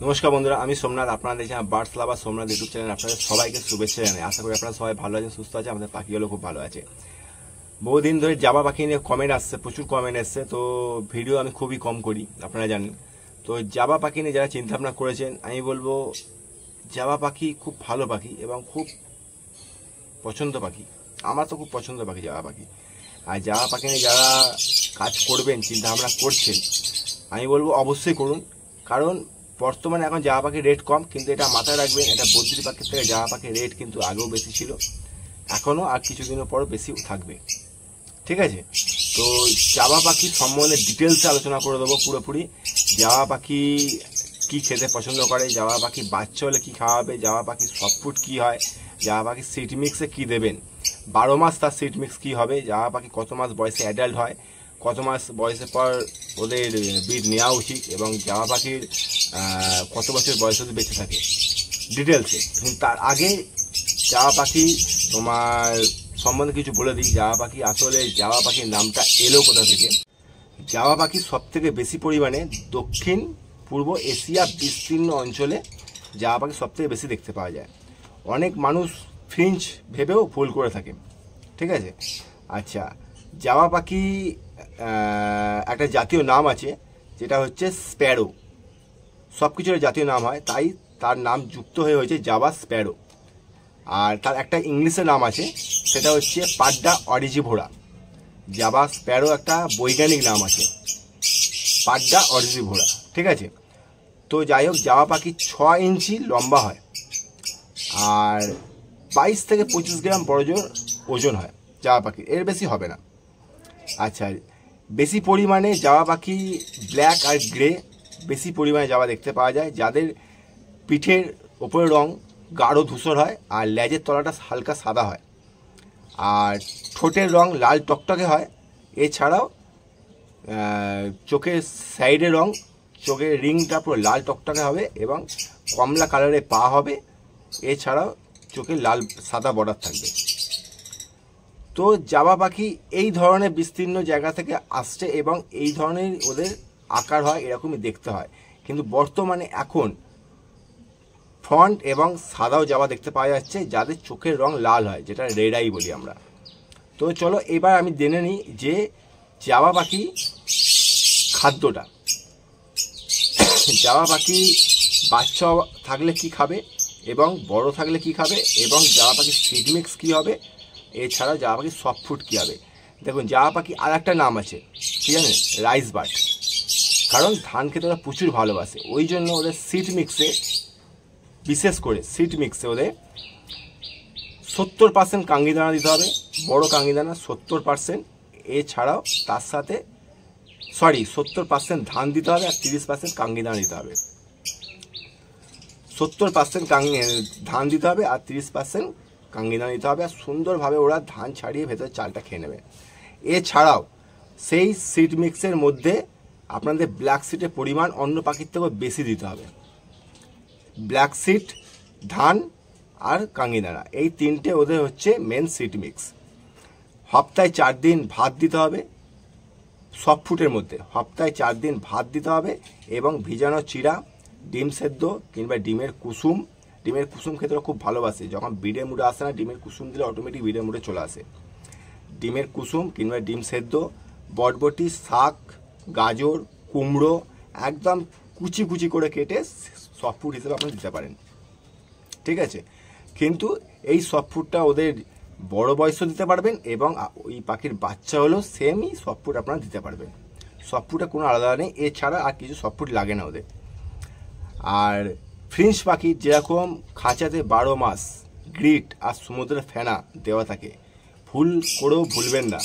নমস্কার বন্ধুরা, আমি সোমনাথ। আপনারা দেখছেন বার্ডস লাভার সোমনাথ ইউটিউব চ্যানেল। আপনাদের সবাইকে শুভেচ্ছা জানাই। আশা করি আপনারা সবাই ভালো আছেন, সুস্থ আছেন। আমাদের পাখিগুলো খুব ভালো আছে। বহুদিন ধরে জাবা পাখি নিয়ে কমেন্ট আসছে, প্রচুর কমেন্ট এসছে। তো ভিডিও আমি খুবই কম করি, আপনারা জানেন। তো জাবা পাখি নিয়ে যারা চিন্তা ভাবনা করেছেন, আমি বলবো জাবা পাখি খুব ভালো পাখি এবং খুব পছন্দ পাখি। আমার তো খুব পছন্দ পাখি জাবা পাখি। আর জাবা পাখি নিয়ে যারা কাজ করবেন, চিন্তা ভাবনা করছেন, আমি বলবো অবশ্যই করুন। কারণ বর্তমানে এখন জাবা পাখির রেট কম, কিন্তু এটা মাথায় রাখবেন, এটা বদ্রি পাখির থেকে জাবা পাখির রেট কিন্তু আগেও বেশি ছিল, এখনও আর কিছুদিনের পরও বেশি থাকবে। ঠিক আছে? তো জাবা পাখি সম্বন্ধে ডিটেলসে আলোচনা করে দেবো পুরোপুরি। জাবা পাখি কি খেতে পছন্দ করে, জাবা পাখি বাচ্চা হলে কী খাওয়াবে, জাবা পাখি সফট ফুড কী হয়, জাবা পাখি সিড মিক্সে কী দেবেন, 12 মাস তার সিড মিক্স কী হবে, জাবা পাখি কত মাস বয়সে অ্যাডাল্ট হয়, কত মাস বয়সের পর ওদের ব্রিড নেওয়া উচিত, এবং জাবা পাখির কত বছর বয়স অবধি বেঁচে থাকে, ডিটেলসে। কিন্তু তার আগে জাবা পাখি তোমার সম্বন্ধে কিছু বলে দিই। জাবা পাখি আসলে জাবা পাখির নামটা এলো কোথা থেকে? জাবা পাখি সব থেকে বেশি পরিমাণে দক্ষিণ পূর্ব এশিয়া বিস্তীর্ণ অঞ্চলে জাবা পাখি সব থেকে বেশি দেখতে পাওয়া যায়। অনেক মানুষ ফ্রিঞ্চ ভেবেও ভুল করে থাকে। ঠিক আছে? আচ্ছা, জাবা পাখি একটা জাতীয় নাম আছে, যেটা হচ্ছে স্প্যারো। সব কিছুর জাতীয় নাম হয়, তাই তার নাম যুক্ত হয়ে হয়েছে জাবা স্প্যারো। আর তার একটা ইংলিশে নাম আছে, সেটা হচ্ছে পাড্ডা অরিজিভোরা। জাবা স্প্যারো একটা বৈজ্ঞানিক নাম আছে, পাড্ডা অরিজিভোরা। ঠিক আছে? তো যাই হোক, জাবা পাখি 6 ইঞ্চি লম্বা হয় আর 22 থেকে 25 গ্রাম বড় জোর ওজন হয় জাবা পাখির, এর বেশি হবে না। আচ্ছা, বেশি পরিমাণে জাবা পাখি ব্ল্যাক আর গ্রে বেশি পরিমাণে জাবা দেখতে পাওয়া যায়, যাদের পিঠের ওপরের রং গাঢ় ধূসর হয় আর লেজের তলাটা হালকা সাদা হয়, আর ঠোঁটের রং লাল টকটকে হয়। এছাড়াও চোখের সাইডের রং, চোখের রিংটা পুরো লাল টকটকে হবে এবং কমলা কালারের পা হবে। এছাড়াও চোখে লাল সাদা বর্ডার থাকবে। তো জাবা পাখি এই ধরনের বিস্তীর্ণ জায়গা থেকে আসছে এবং এই ধরনের ওদের আকার হয়, এরকমই দেখতে হয়। কিন্তু বর্তমানে এখন ফ্রন্ট এবং সাদাও জাবা দেখতে পাওয়া যাচ্ছে, যাদের চোখের রং লাল হয়, যেটা রেড আই বলি আমরা। তো চলো এবার আমি জেনে নিই যে জাবা পাখি খাদ্যটা। জাবা পাখি বাচ্চা থাকলে কি খাবে এবং বড় থাকলে কি খাবে, এবং জাবা পাখির সিড মিক্স কী হবে, এছাড়াও জাবা পাখির সফট ফুড কী হবে। দেখুন, জাবা পাখি আর একটা নাম আছে, ঠিক আছে, রাইস বার্ড। কারণ ধান খেতে ওরা প্রচুর ভালোবাসে, ওই জন্য ওদের সিড মিক্সে, বিশেষ করে সিড মিক্সে ওদের 70% কাঙ্গি দানা দিতে হবে, বড় কাঙ্গি দানা 70%। এছাড়াও তার সাথে 70% ধান দিতে হবে আর 30% কাঙ্গি দানা দিতে হবে। 70% ধান দিতে হবে আর 30% কাঙ্গি দানা দিতে হবে, আর সুন্দরভাবে ওরা ধান ছাড়িয়ে ভেতরে চালটা খেয়ে নেবে। এছাড়াও সেই সিড মিক্সের মধ্যে আপনাদের ব্ল্যাক সিডের পরিমাণ অন্য পাখির থেকেও বেশি দিতে হবে। ব্ল্যাক সিড, ধান আর কাঙ্গি দানা, এই তিনটে ওদের হচ্ছে মেন সিড মিক্স। সপ্তাহে 4 দিন ভাত দিতে হবে সফট ফুডের মধ্যে, সপ্তাহে 4 দিন ভাত দিতে হবে, এবং ভিজানো চিড়া, ডিম সেদ্ধ কিংবা ডিমের কুসুম খেতে খুব ভালোবাসে। যখন বিড়ে মুড়ে আসে না, ডিমের কুসুম দিলে অটোমেটিক বিড়ে মুড়ে চলে আসে। ডিমের কুসুম কিংবা ডিম সেদ্ধ, বটবটি, শাক, গাজর, কুমড়ো একদম কুচি কুচি করে কেটে সফট ফুড হিসেবে আপনি দিতে পারেন। ঠিক আছে? কিন্তু এই সফট ফুডটা ওদের বড় বয়সও দিতে পারবেন, এবং ওই পাখির বাচ্চা হলেও সেমই সফট ফুড আপনারা দিতে পারবেন। সফট ফুডে কোনো আলাদা নেই, এছাড়া আর কিছু সফট ফুড লাগে না ওদের। আর ফ্রিঞ্চ পাখির যেরকম খাঁচাতে 12 মাস গ্রিট আর সমুদ্রের ফেনা দেওয়া থাকে, ভুল করেও ভুলবেন না,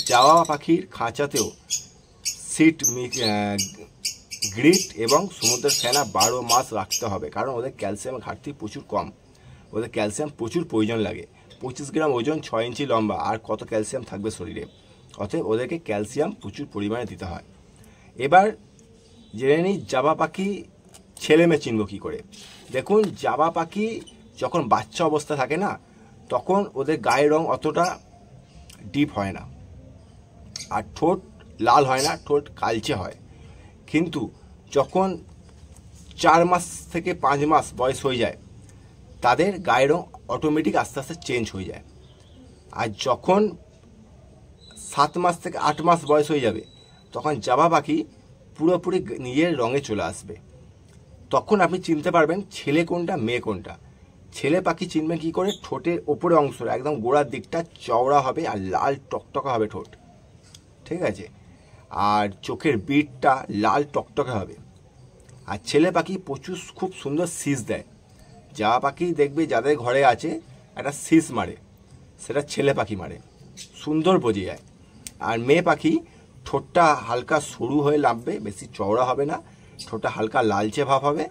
জাবা পাখির খাঁচাতেও সিড গ্রিট এবং সমুদ্রের ফেনা 12 মাস রাখতে হবে। কারণ ওদের ক্যালসিয়ামের ঘাটতি প্রচুর কম, ওদের ক্যালসিয়াম প্রচুর প্রয়োজন লাগে। 25 গ্রাম ওজন, 6 ইঞ্চি লম্বা, আর কত ক্যালসিয়াম থাকবে শরীরে, অতএব ওদেরকে ক্যালসিয়াম প্রচুর পরিমাণে দিতে হয়। এবার জেনে নিই জাবা পাখি ছেলে মেয়ে চিনব কী করে। দেখুন, জাবা পাখি যখন বাচ্চা অবস্থা থাকে না, তখন ওদের গায়ের রং অতটা ডিপ হয় না, আর ঠোঁট লাল হয় না, ঠোঁট কালচে হয়। কিন্তু যখন 4 মাস থেকে 5 মাস বয়স হয়ে যায় তাদের গায়ের রং অটোমেটিক আস্তে আস্তে চেঞ্জ হয়ে যায়। আর যখন 7 মাস থেকে 8 মাস বয়স হয়ে যাবে তখন জাবা পাখি পুরোপুরি নিজের রঙে চলে আসবে। তখন আপনি চিনতে পারবেন ছেলে কোনটা মেয়ে কোনটা। ছেলে পাখি চিনবেন কী করে? ঠোঁটের ওপরে অংশ একদম গোড়ার দিকটা চওড়া হবে আর লাল টকটকা হবে ঠোঁট, ঠিক আছে? আর চোখের বিটটা লাল টকটকে হবে। আর ছেলে পাখি প্রচুর খুব সুন্দর শীষ দেয়। জাবা পাখি দেখবে যাদের ঘরে আছে একটা শীষ মারে, সেটা ছেলে পাখি মারে, সুন্দর বোঝে যায়। আর মেয়ে পাখি ঠোঁটটা হালকা সরু হয়ে নামবে, বেশি চওড়া হবে না, ঠোঁটটা হালকা লালচে ভাব হবে,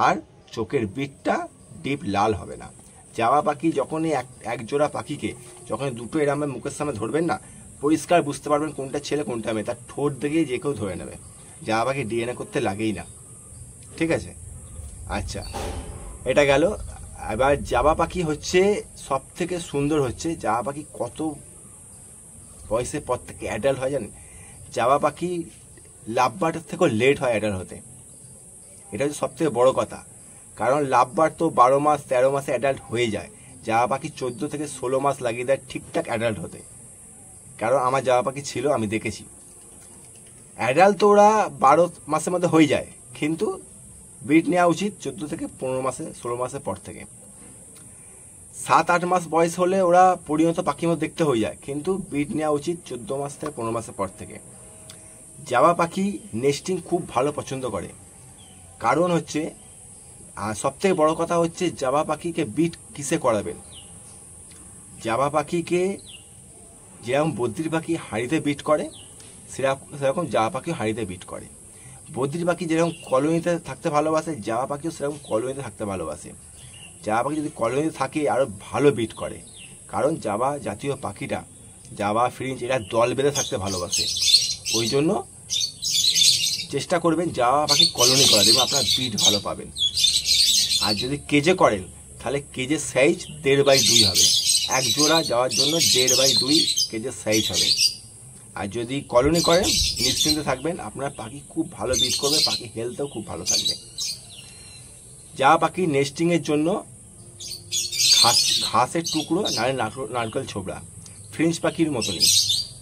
আর চোখের বিটটা ডিপ লাল হবে না। জাবা পাখি যখনই এক জোড়া পাখিকে যখন দুটো এরম মুখের সামনে ধরবেন না, পরিষ্কার বুঝতে পারবেন কোনটা ছেলে কোনটা মেয়ে। তার ঠোঁট দেখেই যে কেউ ধরে নেবে। জাবা পাখি ডিএনএ করতে লাগেই না, ঠিক আছে? আচ্ছা, এটা গেল। এবার জাবা পাখি হচ্ছে সব থেকে সুন্দর হচ্ছে জাবা পাখি কত বয়সের পর থেকে অ্যাডাল্ট হয় জানেন? জাবা পাখি লাভ বার্ডের থেকেও লেট হয় অ্যাডাল্ট হতে। এটা হচ্ছে সব থেকে বড় কথা। কারণ লাভ বার্ড তো 12 মাস 13 মাসে অ্যাডাল্ট হয়ে যায়, জাবা পাখি 14 থেকে 16 মাস লাগিয়ে দেয় ঠিকঠাক অ্যাডাল্ট হতে। কারণ আমার জাবা পাখি ছিল, আমি দেখেছি। অ্যাডাল্ট তো ওরা 12 মাসের মধ্যে হয়ে যায়, কিন্তু ব্রিড নেওয়া উচিত 14 থেকে 15 মাসে 16 মাসের পর থেকে। 7-8 মাস বয়স হলে ওরা পরিণত পাখির মতো দেখতে হয়ে যায়, কিন্তু ব্রিড নেওয়া উচিত 14 মাস থেকে 15 মাসের পর থেকে। জাবা পাখি নেস্টিং খুব ভালো পছন্দ করে। কারণ হচ্ছে সব থেকে বড় কথা হচ্ছে জাবা পাখিকে ব্রিড কিসে করাবেন। জাবা পাখিকে যেরকম বদ্রির পাখি হাঁড়িতে ব্রিড করে, সেরকম জাবা পাখি হাঁড়িতে ব্রিড করে। বদ্রির পাখি যেরকম কলোনিতে থাকতে ভালোবাসে, জাবা পাখিও সেরকম কলোনিতে থাকতে ভালোবাসে। জাবা পাখি যদি কলোনিতে থাকে আরও ভালো ব্রিড করে। কারণ জাবা জাতীয় পাখিটা, জাবা ফ্রিঞ্চ, এরা দল বেঁধে থাকতে ভালোবাসে। ওই জন্য চেষ্টা করবেন জাবা পাখি কলোনি করা, দেখবেন আপনার ব্রিড ভালো পাবেন। আর যদি কেজে করেন তাহলে কেজের সাইজ 1.5x2 হবে। এক জোড়া যাওয়ার জন্য 1.5x2 কেজের সাইজ হবে। আর যদি কলোনি করেন নিশ্চিন্তে থাকবেন, আপনার পাখি খুব ভালো ব্রিড করবে, পাখি হেলথও খুব ভালো থাকবে। জাবা পাখি নেস্টিংয়ের জন্য ঘাসের টুকরো নাহলে নারকেল ছোবড়া, ফ্রিঞ্চ পাখির মতনই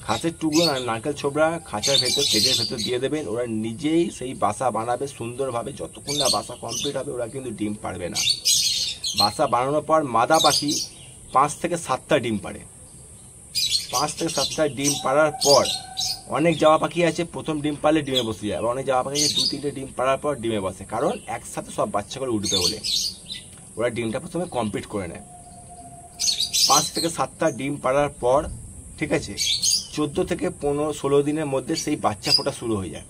ঘাসের টুকরো নারকেল ছোবড়া খাঁচার ভেতর কেজের ভেতর দিয়ে দেবেন। ওরা নিজেই সেই বাসা বানাবে সুন্দরভাবে। যতক্ষণ না বাসা কমপ্লিট হবে ওরা কিন্তু ডিম পারবে না। বাসা বানানোর পর মাদা পাখি 5 থেকে 7টা ডিম পারে। 5 থেকে 7টা ডিম পাড়ার পর অনেক জাবা পাখি আছে প্রথম ডিম পারলে ডিমে বসে যায়, আবার অনেক জাবা পাখি আছে 2-3টে ডিম পাড়ার পর ডিমে বসে। কারণ একসাথে সব বাচ্চা করে উঠবে বলে ওরা ডিমটা প্রথমে কমপ্লিট করে নেয়। 5 থেকে 7টা ডিম পাড়ার পর, ঠিক আছে, 14 থেকে 15-16 দিনের মধ্যে সেই বাচ্চা ফোটা শুরু হয়ে যায়।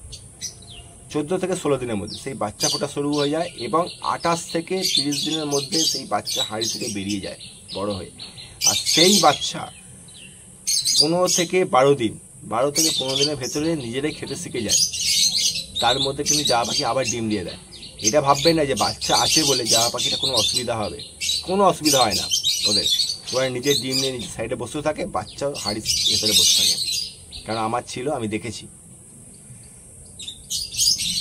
14 থেকে 16 দিনের মধ্যে সেই বাচ্চা ফোটা শুরু হয়ে যায় এবং 28 থেকে 30 দিনের মধ্যে সেই বাচ্চা হাঁড়ি থেকে বেরিয়ে যায় বড় হয়ে। আর সেই বাচ্চা 15 থেকে 12 দিন, 12 থেকে 15 দিনের ভেতরে নিজেরাই খেতে শিখে যায়। তার মধ্যে কিন্তু জাবা পাখি আবার ডিম দিয়ে দেয়। এটা ভাববেন না যে বাচ্চা আছে বলে জাবা পাখিটা কোনো অসুবিধা হবে, কোনো অসুবিধা হয় না ওদের। ওরা নিজের ডিম নিয়ে নিজের সাইডে বসে থাকে, বাচ্চাও হাঁড়ির ভেতরে বসে থাকে। কারণ আমার ছিল, আমি দেখেছি।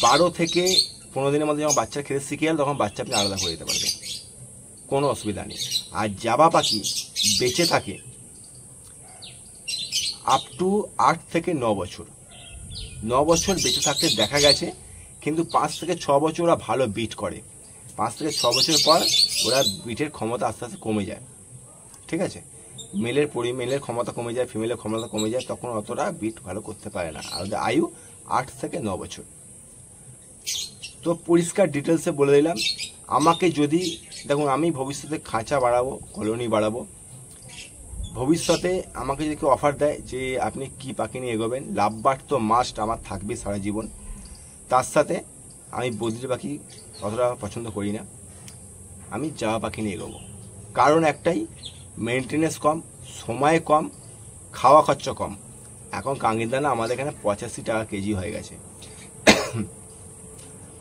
12 থেকে 15 দিনের মধ্যে যখন বাচ্চা খেতে শিখে গেল তখন বাচ্চা আপনি আলাদা করে দিতে পারবেন, কোনো অসুবিধা নেই। আর জাবা পাখি বেঁচে থাকে আপ টু 8 থেকে 9 বছর। 9 বছর বেঁচে থাকতে দেখা গেছে, কিন্তু 5 থেকে 6 বছর ওরা ভালো বিট করে। 5 থেকে 6 বছর পর ওরা বিটের ক্ষমতা আস্তে আস্তে কমে যায়, ঠিক আছে? মেলের ক্ষমতা কমে যায়, ফিমেলের ক্ষমতা কমে যায়, তখন অতটা বিট ভালো করতে পারে না। আর ওদের আয়ু 8 থেকে 9 বছর। তো পরিষ্কার ডিটেলসে বলে দিলাম। আমাকে যদি দেখুন, আমি ভবিষ্যতে খাঁচা বাড়াবো, কলোনি বাড়াবো। ভবিষ্যতে আমাকে যদি কেউ অফার দেয় যে আপনি কি পাখি নিয়ে এগোবেন, লাভ বার্ড তো মাস্ট আমার থাকবে সারা জীবন। তার সাথে আমি বদ্রি পাখি অতটা পছন্দ করি না, আমি জাবা পাখি নিয়ে এগোবো। কারণ একটাই, মেনটেনেন্স কম, সময় কম, খাওয়া খরচা কম। এখন কাঙ্গির দানা আমাদের এখানে 85 টাকা কেজি হয়ে গেছে।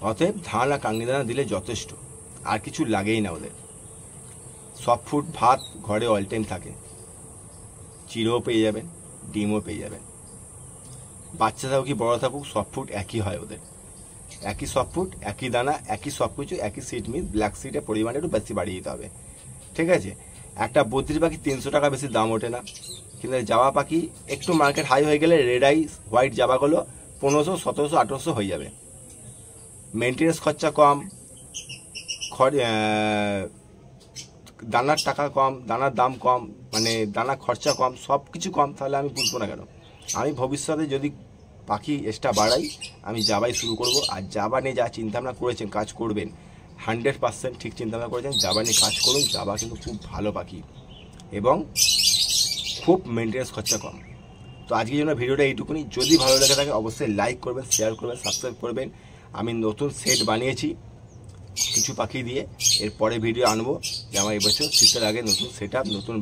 অতএব ধান আর কাঙ্গি দানা দিলে যথেষ্ট, আর কিছু লাগেই না ওদের। সফট ফুড ভাত ঘরে অল টাইম থাকে, চিড়েও পেয়ে যাবেন, ডিমও পেয়ে যাবেন। বাচ্চা থাকুক কি বড় থাকুক, সফট ফুড একই হয় ওদের। একই সফট ফুড, একই দানা, একই সব কিছু, একই সিড মিল, ব্ল্যাক সিডের পরিমাণ একটু বেশি বাড়িয়ে দিতে হবে। ঠিক আছে, একটা বদ্রি পাখি 300 টাকা বেশি দাম ওঠে না, কিন্তু জাবা পাখি একটু মার্কেট হাই হয়ে গেলে রেড আই হোয়াইট জাবাগুলো 1500, 1700, 1800 হয়ে যাবে। মেনটেন্যান্স খরচা কম, দানার টাকা কম, দানার দাম কম, মানে দানা খরচা কম, সব কিছু কম, তাহলে আমি বুঝবো না কেন। আমি ভবিষ্যতে যদি পাখি এক্সট্রা বাড়াই আমি জাবাই শুরু করব। আর জাবা নিয়ে যা চিন্তাভাবনা করেছেন, কাজ করবেন, 100% ঠিক চিন্তাভাবনা করেছেন, জাবা নিয়ে কাজ করুন। জাবা কিন্তু খুব ভালো পাখি এবং খুব মেনটেন্যান্স খরচা কম। তো আজকের জন্য ভিডিওটা এইটুকুনি। যদি ভালো লেগে থাকে অবশ্যই লাইক করবেন, শেয়ার করবেন, সাবস্ক্রাইব করবেন। আমি নতুন সেট বানিয়েছি কিছু পাখি দিয়ে, এরপরে ভিডিও আনবো যে আমার এবছর শীতের আগে নতুন সেট আপ, নতুন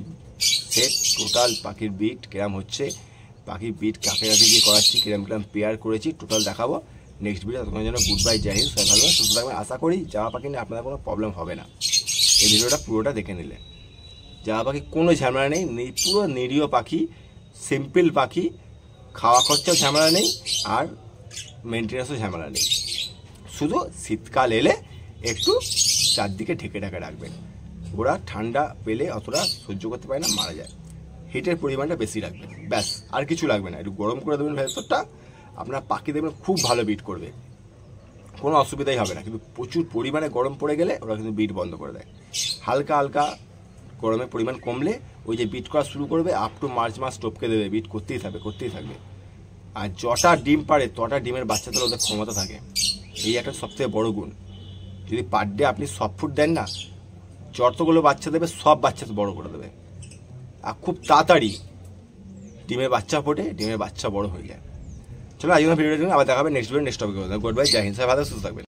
সেট, টোটাল পাখির বিট কিরম হচ্ছে, পাখির বিট কাকে কাকে দিয়ে করাচ্ছি, কিরম কিরম পেয়ার করেছি, টোটাল দেখাবো নেক্সট ভিডিও। তখন জন্য গুড বাই, জয় হিন্দ, সবাই ভালো সুস্থ থাকবেন। আশা করি জামা পাখি নিয়ে আপনাদের কোনো প্রবলেম হবে না এই ভিডিওটা পুরোটা দেখে নিলে। জামা পাখি কোনো ঝামেলা নেই, পুরো নিরীহ পাখি, সিম্পল পাখি, খাওয়া খরচাও ঝামেলা নেই আর মেনটেন্যান্সও ঝামেলা নেই। শুধু শীতকাল এলে একটু চারদিকে ঢেকে ঢেকে রাখবেন, ওরা ঠান্ডা পেলে অতটা সহ্য করতে পারে না, মারা যায়। হিটের পরিমাণটা বেশি রাখবেন, ব্যাস, আর কিছু লাগবে না। একটু গরম করে দেবেন ভেতরটা, আপনার পাখি দেখবেন খুব ভালো বিট করবে, কোনো অসুবিধাই হবে না। কিন্তু প্রচুর পরিমাণে গরম পড়ে গেলে ওরা কিন্তু বিট বন্ধ করে দেয়। হালকা হালকা গরমের পরিমাণ কমলে ওই যে বিট করা শুরু করবে, আপ টু মার্চ মাস টপকে দেবে, বিট করতেই থাকবে করতেই থাকবে। আর যটা ডিম পারে তটা ডিমের বাচ্চা তোলা ওদের ক্ষমতা থাকে, এই একটা সবথেকে বড় গুণ। যদি পার ডে আপনি সব ফুড দেন না, যতগুলো বাচ্চা দেবে সব বাচ্চা বড় করে দেবে, আর খুব তাড়াতাড়ি ডিমের বাচ্চা ফোটে, ডিমের বাচ্চা বড় হয়ে যায়। চলো আজকে ভিডিওটা আবার দেখাবে নেক্সট ভিডিও নেক্সট টপিকে। গুড বাই, জয় হিন্দ, সবাই ভালো সুস্থ থাকবেন।